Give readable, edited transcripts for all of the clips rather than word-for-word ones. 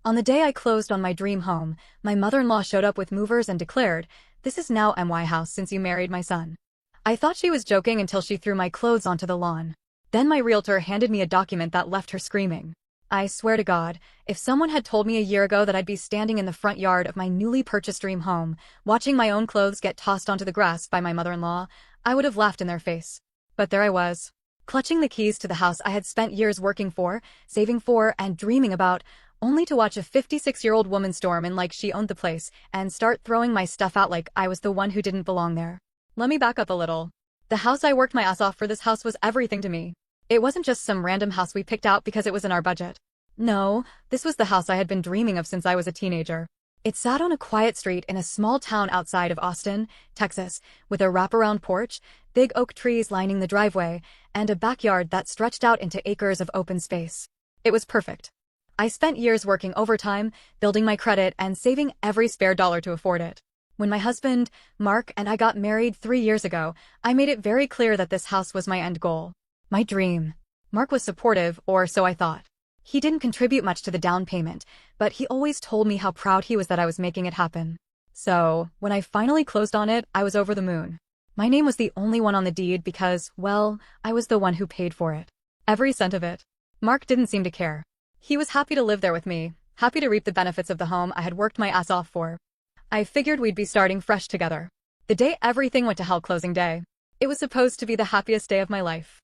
On the day I closed on my dream home, my mother-in-law showed up with movers and declared, "This is now my house since you married my son." I thought she was joking until she threw my clothes onto the lawn. Then my realtor handed me a document that left her screaming. I swear to God, if someone had told me a year ago that I'd be standing in the front yard of my newly purchased dream home, watching my own clothes get tossed onto the grass by my mother-in-law, I would have laughed in their face. But there I was, clutching the keys to the house I had spent years working for, saving for, and dreaming about, only to watch a 56-year-old woman storm in like she owned the place and start throwing my stuff out like I was the one who didn't belong there. Let me back up a little. The house I worked my ass off for, this house was everything to me. It wasn't just some random house we picked out because it was in our budget. No, this was the house I had been dreaming of since I was a teenager. It sat on a quiet street in a small town outside of Austin, Texas, with a wraparound porch, big oak trees lining the driveway, and a backyard that stretched out into acres of open space. It was perfect. I spent years working overtime, building my credit, and saving every spare dollar to afford it. When my husband, Mark, and I got married 3 years ago, I made it very clear that this house was my end goal. My dream. Mark was supportive, or so I thought. He didn't contribute much to the down payment, but he always told me how proud he was that I was making it happen. So, when I finally closed on it, I was over the moon. My name was the only one on the deed because, well, I was the one who paid for it. Every cent of it. Mark didn't seem to care. He was happy to live there with me, happy to reap the benefits of the home I had worked my ass off for. I figured we'd be starting fresh together. The day everything went to hell, closing day. It was supposed to be the happiest day of my life.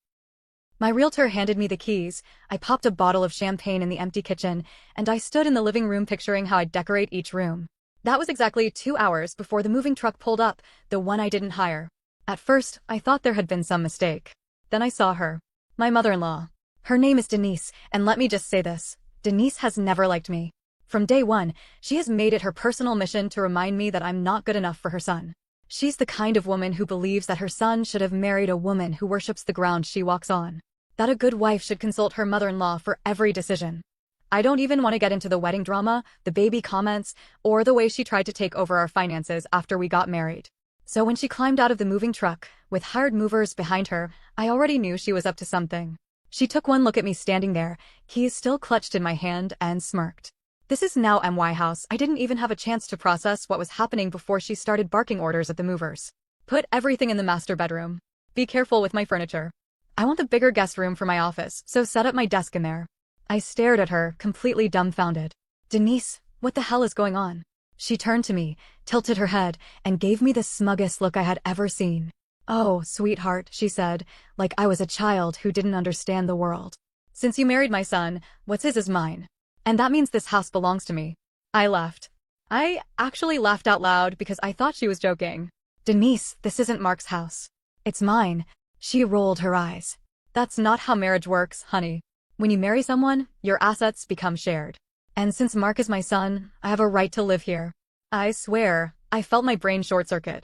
My realtor handed me the keys, I popped a bottle of champagne in the empty kitchen, and I stood in the living room picturing how I'd decorate each room. That was exactly 2 hours before the moving truck pulled up, the one I didn't hire. At first, I thought there had been some mistake. Then I saw her. My mother-in-law. Her name is Denise, and let me just say this. Denise has never liked me. From day one, she has made it her personal mission to remind me that I'm not good enough for her son. She's the kind of woman who believes that her son should have married a woman who worships the ground she walks on. That a good wife should consult her mother-in-law for every decision. I don't even want to get into the wedding drama, the baby comments, or the way she tried to take over our finances after we got married. So when she climbed out of the moving truck, with hired movers behind her, I already knew she was up to something. She took one look at me standing there, keys still clutched in my hand, and smirked. This is now my house. I didn't even have a chance to process what was happening before she started barking orders at the movers. Put everything in the master bedroom. Be careful with my furniture. I want the bigger guest room for my office, so set up my desk in there. I stared at her, completely dumbfounded. Denise, what the hell is going on? She turned to me, tilted her head, and gave me the smuggest look I had ever seen. "Oh, sweetheart," she said, like I was a child who didn't understand the world. "Since you married my son, what's his is mine. And that means this house belongs to me." I laughed. I actually laughed out loud because I thought she was joking. "Denise, this isn't Mark's house. It's mine." She rolled her eyes. "That's not how marriage works, honey. When you marry someone, your assets become shared. And since Mark is my son, I have a right to live here." I swear, I felt my brain short-circuit.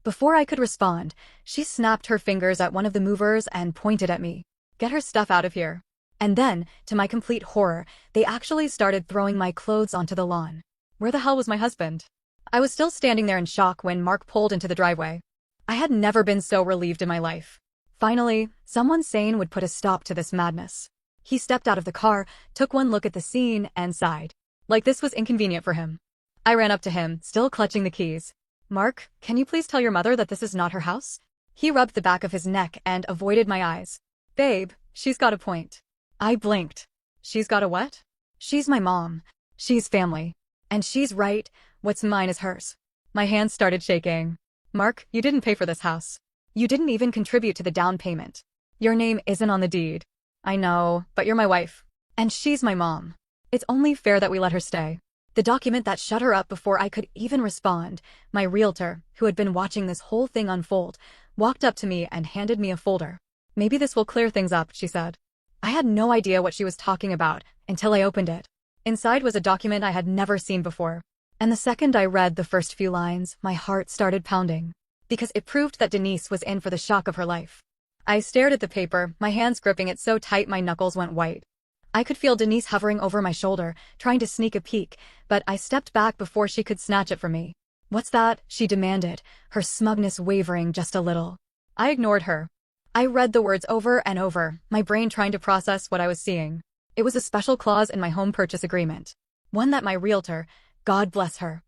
Before I could respond, she snapped her fingers at one of the movers and pointed at me. "Get her stuff out of here." And then, to my complete horror, they actually started throwing my clothes onto the lawn. Where the hell was my husband? I was still standing there in shock when Mark pulled into the driveway. I had never been so relieved in my life. Finally, someone sane would put a stop to this madness. He stepped out of the car, took one look at the scene, and sighed. Like this was inconvenient for him. I ran up to him, still clutching the keys. "Mark, can you please tell your mother that this is not her house?" He rubbed the back of his neck and avoided my eyes. "Babe, she's got a point." I blinked. "She's got a what?" "She's my mom. She's family. And she's right, what's mine is hers." My hands started shaking. "Mark, you didn't pay for this house. You didn't even contribute to the down payment. Your name isn't on the deed." "I know, but you're my wife. And she's my mom. It's only fair that we let her stay." The document that shut her up before I could even respond, my realtor, who had been watching this whole thing unfold, walked up to me and handed me a folder. "Maybe this will clear things up," she said. I had no idea what she was talking about until I opened it. Inside was a document I had never seen before. And the second I read the first few lines, my heart started pounding. Because it proved that Denise was in for the shock of her life. I stared at the paper, my hands gripping it so tight my knuckles went white. I could feel Denise hovering over my shoulder, trying to sneak a peek, but I stepped back before she could snatch it from me. "What's that?" she demanded, her smugness wavering just a little. I ignored her. I read the words over and over, my brain trying to process what I was seeing. It was a special clause in my home purchase agreement. One that my realtor, God bless her,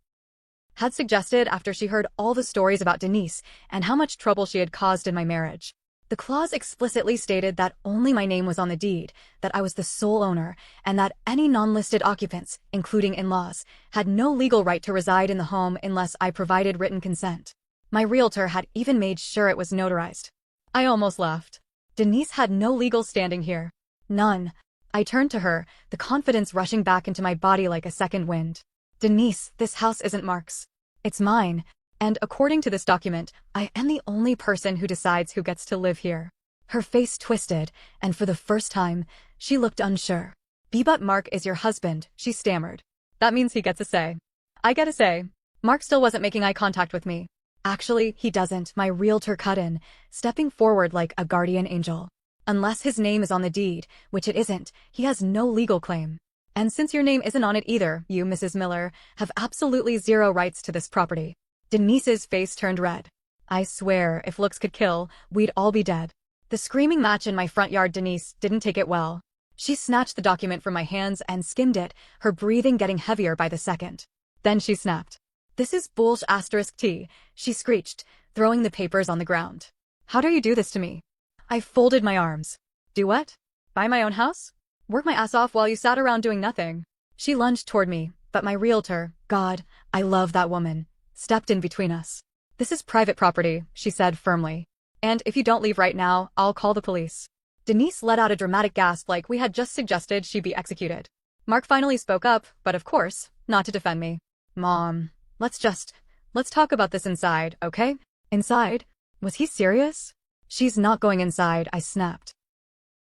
had suggested after she heard all the stories about Denise and how much trouble she had caused in my marriage. The clause explicitly stated that only my name was on the deed, that I was the sole owner, and that any non-listed occupants, including in-laws, had no legal right to reside in the home unless I provided written consent. My realtor had even made sure it was notarized. I almost laughed. Denise had no legal standing here. None. I turned to her, the confidence rushing back into my body like a second wind. Denise, this house isn't Mark's. It's mine. And according to this document, I am the only person who decides who gets to live here. Her face twisted, and for the first time, she looked unsure. But Mark is your husband, she stammered. That means he gets a say. I get a say. Mark still wasn't making eye contact with me. Actually, he doesn't, my realtor cut in, stepping forward like a guardian angel. Unless his name is on the deed, which it isn't, he has no legal claim. And since your name isn't on it either, you, Mrs. Miller, have absolutely zero rights to this property. Denise's face turned red. I swear, if looks could kill, we'd all be dead. The screaming match in my front yard. Denise didn't take it well. She snatched the document from my hands and skimmed it, her breathing getting heavier by the second. Then she snapped. This is *T, she screeched, throwing the papers on the ground. How dare you do this to me? I folded my arms. Do what? Buy my own house? Work my ass off while you sat around doing nothing. She lunged toward me, but my realtor, God, I love that woman, stepped in between us. This is private property, she said firmly. And if you don't leave right now, I'll call the police. Denise let out a dramatic gasp like we had just suggested she be executed. Mark finally spoke up, but of course, not to defend me. Mom, let's talk about this inside, okay? Inside? Was he serious? She's not going inside, I snapped.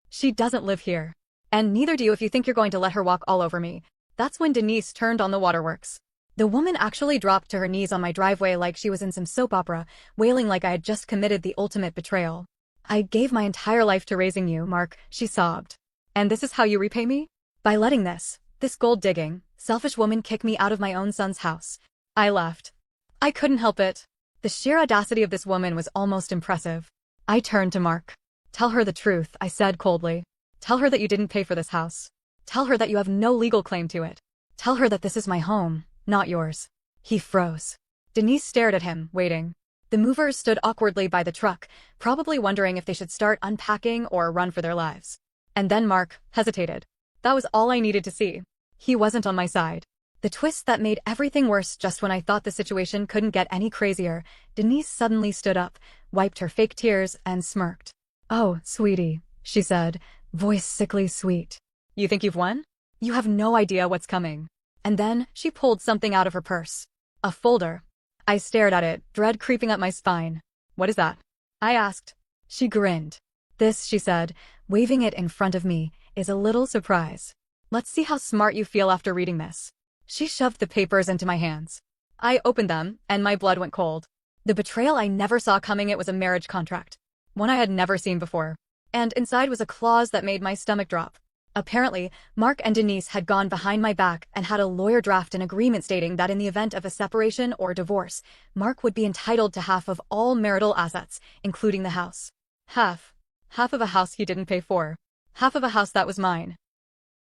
She doesn't live here. And neither do you if you think you're going to let her walk all over me. That's when Denise turned on the waterworks. The woman actually dropped to her knees on my driveway like she was in some soap opera, wailing like I had just committed the ultimate betrayal. I gave my entire life to raising you, Mark, she sobbed. And this is how you repay me? By letting this gold-digging, selfish woman kick me out of my own son's house. I laughed. I couldn't help it. The sheer audacity of this woman was almost impressive. I turned to Mark. Tell her the truth, I said coldly. Tell her that you didn't pay for this house. Tell her that you have no legal claim to it. Tell her that this is my home, not yours. He froze. Denise stared at him, waiting. The movers stood awkwardly by the truck, probably wondering if they should start unpacking or run for their lives. And then Mark hesitated. That was all I needed to see. He wasn't on my side. The twist that made everything worse just when I thought the situation couldn't get any crazier, Denise suddenly stood up, wiped her fake tears, and smirked. Oh, sweetie, she said, voice sickly sweet. You think you've won? You have no idea what's coming. And then she pulled something out of her purse. A folder. I stared at it, dread creeping up my spine. What is that? I asked. She grinned. This, she said, waving it in front of me, is a little surprise. Let's see how smart you feel after reading this. She shoved the papers into my hands. I opened them, and my blood went cold. The betrayal I never saw coming. It was a marriage contract. One I had never seen before. And inside was a clause that made my stomach drop. Apparently, Mark and Denise had gone behind my back and had a lawyer draft an agreement stating that in the event of a separation or divorce, Mark would be entitled to half of all marital assets, including the house. Half. Half of a house he didn't pay for. Half of a house that was mine.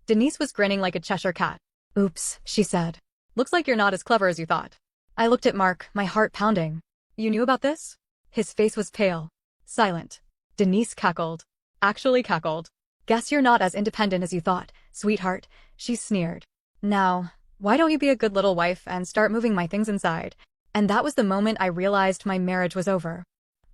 Denise was grinning like a Cheshire cat. Oops, she said. Looks like you're not as clever as you thought. I looked at Mark, my heart pounding. You knew about this? His face was pale. Silent. Denise cackled. Actually cackled. Guess you're not as independent as you thought, sweetheart, she sneered. Now, why don't you be a good little wife and start moving my things inside? And that was the moment I realized my marriage was over.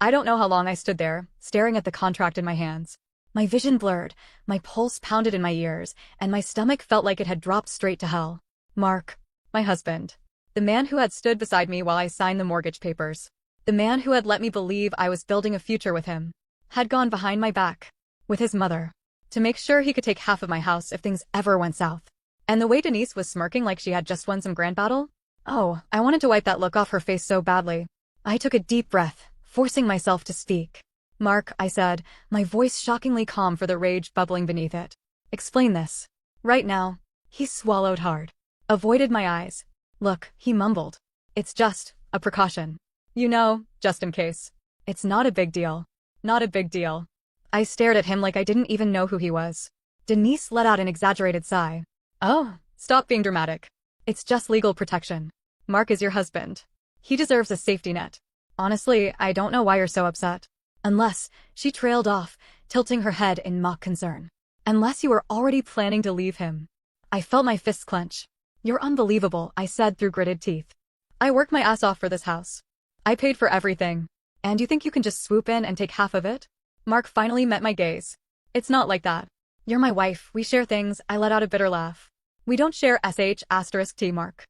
I don't know how long I stood there, staring at the contract in my hands. My vision blurred, my pulse pounded in my ears, and my stomach felt like it had dropped straight to hell. Mark, my husband. The man who had stood beside me while I signed the mortgage papers. The man who had let me believe I was building a future with him. Had gone behind my back. With his mother. To make sure he could take half of my house if things ever went south. And the way Denise was smirking like she had just won some grand battle? Oh, I wanted to wipe that look off her face so badly. I took a deep breath, forcing myself to speak. Mark, I said, my voice shockingly calm for the rage bubbling beneath it. Explain this. Right now. He swallowed hard. Avoided my eyes. Look, he mumbled. It's just a precaution. You know, just in case. It's not a big deal. Not a big deal. I stared at him like I didn't even know who he was. Denise let out an exaggerated sigh. Oh, Stop being dramatic. It's just legal protection. Mark is your husband. He deserves a safety net. Honestly, I don't know why you're so upset. Unless, she trailed off, tilting her head in mock concern. Unless you were already planning to leave him. I felt my fists clench. You're unbelievable, I said through gritted teeth. I worked my ass off for this house. I paid for everything. And you think you can just swoop in and take half of it? Mark finally met my gaze. It's not like that. You're my wife, we share things, I let out a bitter laugh. We don't share sh*t Mark.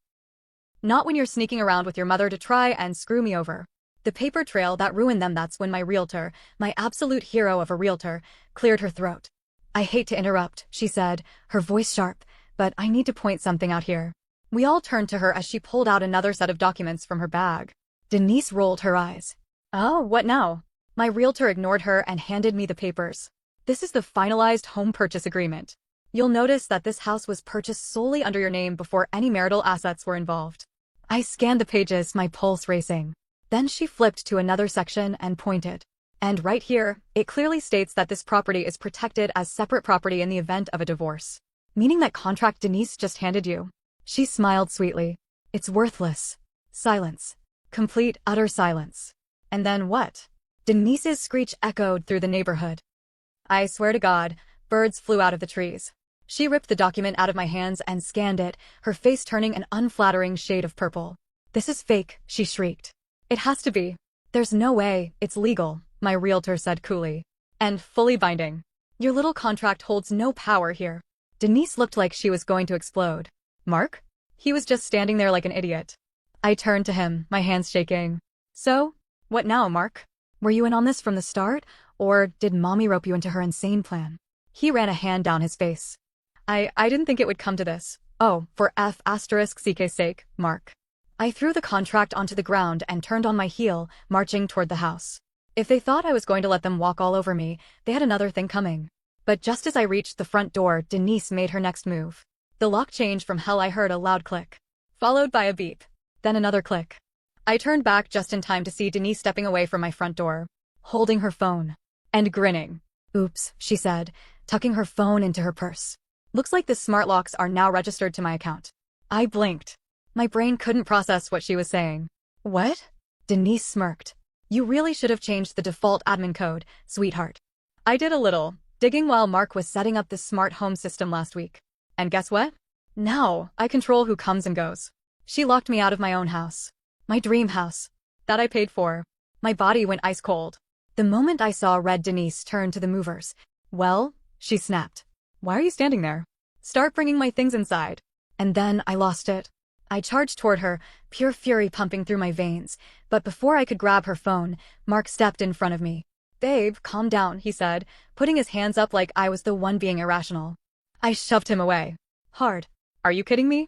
Not when you're sneaking around with your mother to try and screw me over. The paper trail that ruined them. That's when my realtor, my absolute hero of a realtor, cleared her throat. I hate to interrupt, she said, her voice sharp, but I need to point something out here. We all turned to her as she pulled out another set of documents from her bag. Denise rolled her eyes. Oh, what now? My realtor ignored her and handed me the papers. This is the finalized home purchase agreement. You'll notice that this house was purchased solely under your name before any marital assets were involved. I scanned the pages, my pulse racing. Then she flipped to another section and pointed. And right here, it clearly states that this property is protected as separate property in the event of a divorce. Meaning that contract Denise just handed you. She smiled sweetly. It's worthless. Silence. Complete, utter silence. And then what? Denise's screech echoed through the neighborhood. I swear to God, birds flew out of the trees. She ripped the document out of my hands and scanned it, her face turning an unflattering shade of purple. This is fake, she shrieked. It has to be. There's no way, it's legal, my realtor said coolly. And fully binding. Your little contract holds no power here. Denise looked like she was going to explode. Mark? He was just standing there like an idiot. I turned to him, my hands shaking. So? What now, Mark? Were you in on this from the start, or did Mommy rope you into her insane plan? He ran a hand down his face. I didn't think it would come to this. Oh, for F***'s sake, Mark. I threw the contract onto the ground and turned on my heel, marching toward the house. If they thought I was going to let them walk all over me, they had another thing coming. But just as I reached the front door, Denise made her next move. The lock changed from hell. I heard a loud click, followed by a beep, then another click. I turned back just in time to see Denise stepping away from my front door, holding her phone, and grinning. Oops, she said, tucking her phone into her purse. Looks like the smart locks are now registered to my account. I blinked. My brain couldn't process what she was saying. What? Denise smirked. You really should have changed the default admin code, sweetheart. I did a little digging while Mark was setting up this smart home system last week. And guess what? Now, I control who comes and goes. She locked me out of my own house. My dream house. That I paid for. My body went ice cold. The moment I saw Red Denise turn to the movers. Well, she snapped. Why are you standing there? Start bringing my things inside. And then I lost it. I charged toward her, pure fury pumping through my veins, but before I could grab her phone, Mark stepped in front of me. Babe, calm down, he said, putting his hands up like I was the one being irrational. I shoved him away. Hard. Are you kidding me?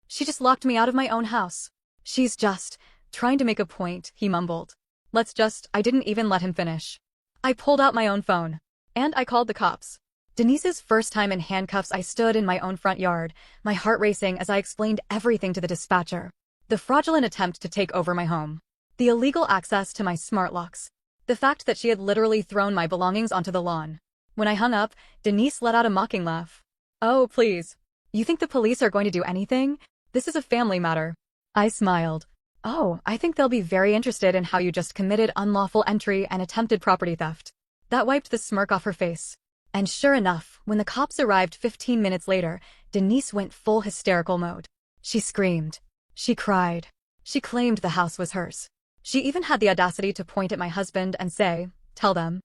She just locked me out of my own house. She's just trying to make a point, he mumbled. I didn't even let him finish. I pulled out my own phone. And I called the cops. Denise's first time in handcuffs. I stood in my own front yard, my heart racing as I explained everything to the dispatcher. The fraudulent attempt to take over my home. The illegal access to my smart locks. The fact that she had literally thrown my belongings onto the lawn. When I hung up, Denise let out a mocking laugh. Oh, please. You think the police are going to do anything? This is a family matter. I smiled. Oh, I think they'll be very interested in how you just committed unlawful entry and attempted property theft. That wiped the smirk off her face. And sure enough, when the cops arrived 15 minutes later, Denise went full hysterical mode. She screamed. She cried. She claimed the house was hers. She even had the audacity to point at my husband and say, Tell them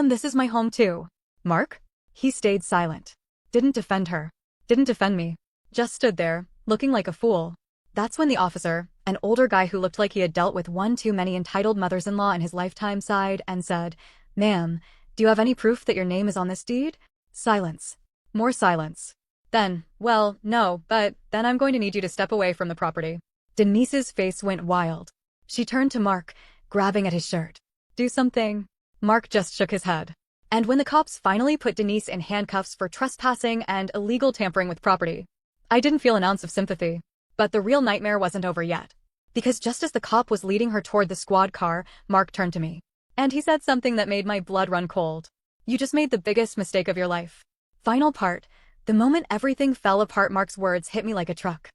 this is my home too. Mark? He stayed silent. Didn't defend her. Didn't defend me. Just stood there, looking like a fool. That's when the officer, an older guy who looked like he had dealt with one too many entitled mothers-in-law in his lifetime, sighed and said, Ma'am, do you have any proof that your name is on this deed? Silence. More silence. Then, well, no, but then I'm going to need you to step away from the property. Denise's face went wild. She turned to Mark, grabbing at his shirt. Do something. Mark just shook his head. And when the cops finally put Denise in handcuffs for trespassing and illegal tampering with property, I didn't feel an ounce of sympathy. But the real nightmare wasn't over yet. Because just as the cop was leading her toward the squad car, Mark turned to me. And he said something that made my blood run cold. You just made the biggest mistake of your life. Final part. The moment everything fell apart, Mark's words hit me like a truck.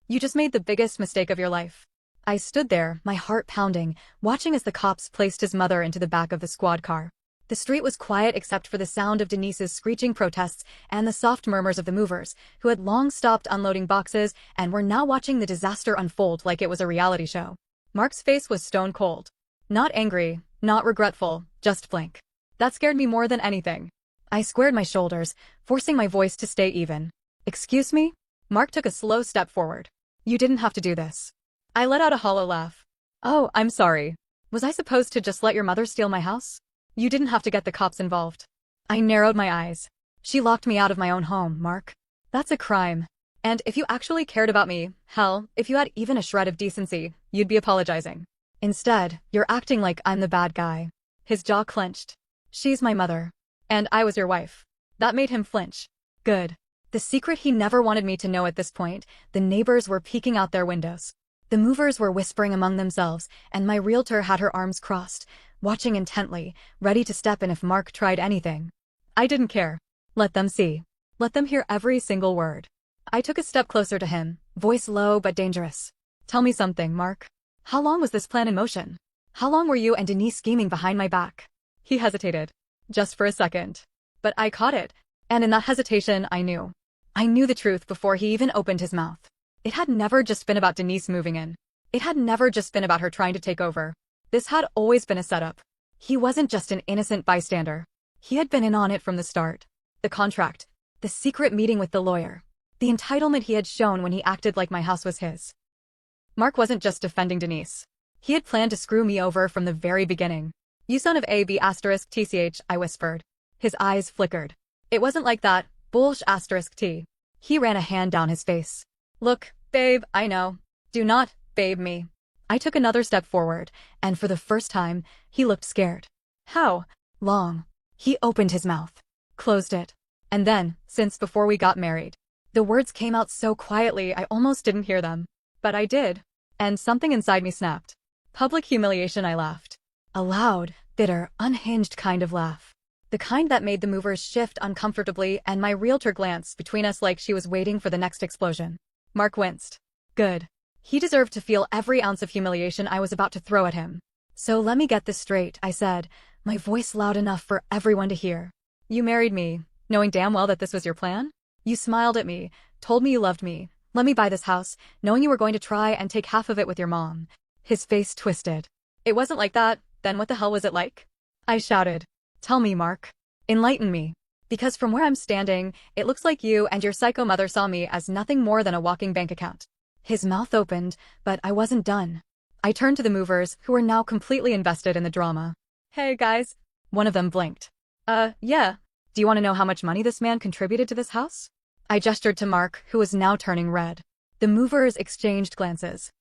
You just made the biggest mistake of your life. I stood there, my heart pounding, watching as the cops placed his mother into the back of the squad car. The street was quiet except for the sound of Denise's screeching protests and the soft murmurs of the movers, who had long stopped unloading boxes and were now watching the disaster unfold like it was a reality show. Mark's face was stone cold. Not angry, not regretful, just blank. That scared me more than anything. I squared my shoulders, forcing my voice to stay even. Excuse me? Mark took a slow step forward. You didn't have to do this. I let out a hollow laugh. Oh, I'm sorry. Was I supposed to just let your mother steal my house? You didn't have to get the cops involved. I narrowed my eyes. She locked me out of my own home, Mark. That's a crime. And if you actually cared about me, hell, if you had even a shred of decency, you'd be apologizing. Instead, you're acting like I'm the bad guy. His jaw clenched. She's my mother. And I was your wife. That made him flinch. Good. The secret he never wanted me to know at this point, the neighbors were peeking out their windows. The movers were whispering among themselves, and my realtor had her arms crossed, watching intently, ready to step in if Mark tried anything. I didn't care. Let them see. Let them hear every single word. I took a step closer to him, voice low but dangerous. Tell me something, Mark. How long was this plan in motion? How long were you and Denise scheming behind my back? He hesitated. Just for a second. But I caught it, and in that hesitation I knew. I knew the truth before he even opened his mouth. It had never just been about Denise moving in. It had never just been about her trying to take over. This had always been a setup. He wasn't just an innocent bystander. He had been in on it from the start. The contract, the secret meeting with the lawyer, the entitlement he had shown when he acted like my house was his. Mark wasn't just defending Denise. He had planned to screw me over from the very beginning. You son of a b asterisk tch, I whispered. His eyes flickered. It wasn't like that, bullsh asterisk t. He ran a hand down his face. Look, babe, I know. Do not, babe me. I took another step forward, and for the first time, he looked scared. How long? He opened his mouth, closed it, and then, since before we got married. The words came out so quietly I almost didn't hear them. But I did, and something inside me snapped. Public humiliation, I laughed. A loud, bitter, unhinged kind of laugh. The kind that made the movers shift uncomfortably and my realtor glance between us like she was waiting for the next explosion. Mark winced. Good. He deserved to feel every ounce of humiliation I was about to throw at him. So let me get this straight, I said, my voice loud enough for everyone to hear. You married me, knowing damn well that this was your plan? You smiled at me, told me you loved me, let me buy this house, knowing you were going to try and take half of it with your mom. His face twisted. It wasn't like that, then what the hell was it like? I shouted. Tell me, Mark. Enlighten me. Because from where I'm standing, it looks like you and your psycho mother saw me as nothing more than a walking bank account. His mouth opened, but I wasn't done. I turned to the movers, who were now completely invested in the drama. Hey, guys. One of them blinked. Yeah. Do you want to know how much money this man contributed to this house? I gestured to Mark, who was now turning red. The movers exchanged glances.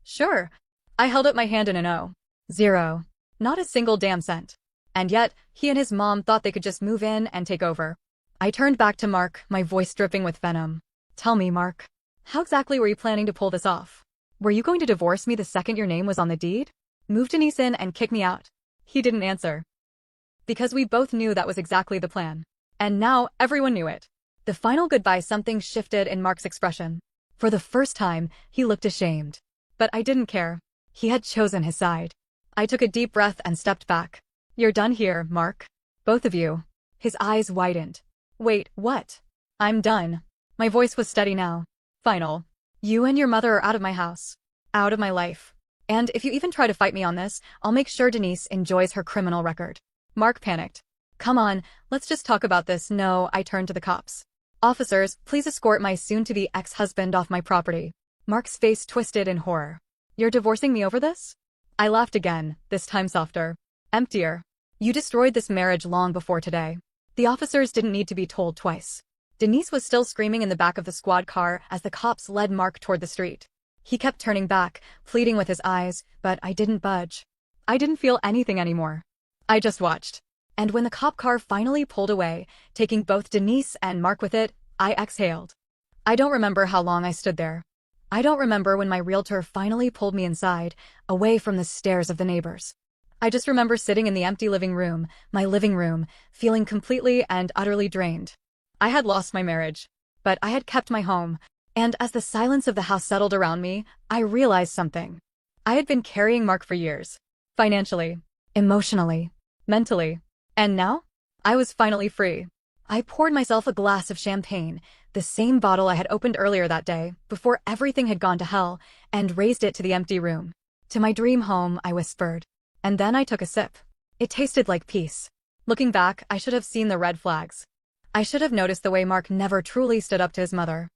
Sure. I held up my hand in an O. 0. Not a single damn cent. And yet, he and his mom thought they could just move in and take over. I turned back to Mark, my voice dripping with venom. Tell me, Mark. How exactly were you planning to pull this off? Were you going to divorce me the second your name was on the deed? Move Denise in and kick me out? He didn't answer. Because we both knew that was exactly the plan. And now, everyone knew it. The final goodbye, something shifted in Mark's expression. For the first time, he looked ashamed. But I didn't care. He had chosen his side. I took a deep breath and stepped back. You're done here, Mark. Both of you. His eyes widened. Wait, what? I'm done. My voice was steady now. Final. You and your mother are out of my house. Out of my life. And if you even try to fight me on this, I'll make sure Denise enjoys her criminal record. Mark panicked. Come on, let's just talk about this. No, I turned to the cops. Officers, please escort my soon-to-be ex-husband off my property. Mark's face twisted in horror. You're divorcing me over this? I laughed again, this time softer. Emptier. You destroyed this marriage long before today. The officers didn't need to be told twice. Denise was still screaming in the back of the squad car as the cops led Mark toward the street. He kept turning back, pleading with his eyes, but I didn't budge. I didn't feel anything anymore. I just watched. And when the cop car finally pulled away, taking both Denise and Mark with it, I exhaled. I don't remember how long I stood there. I don't remember when my realtor finally pulled me inside, away from the stares of the neighbors. I just remember sitting in the empty living room, my living room, feeling completely and utterly drained. I had lost my marriage, but I had kept my home, and as the silence of the house settled around me, I realized something. I had been carrying Mark for years. Financially, emotionally, mentally. And now? I was finally free. I poured myself a glass of champagne, the same bottle I had opened earlier that day, before everything had gone to hell, and raised it to the empty room. To my dream home, I whispered. And then I took a sip. It tasted like peace. Looking back, I should have seen the red flags. I should have noticed the way Mark never truly stood up to his mother.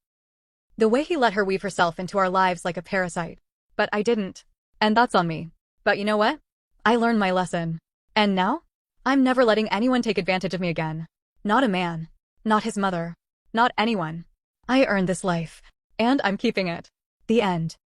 The way he let her weave herself into our lives like a parasite. But I didn't. And that's on me. But you know what? I learned my lesson. And now? I'm never letting anyone take advantage of me again. Not a man. Not his mother. Not anyone. I earned this life. And I'm keeping it. The end.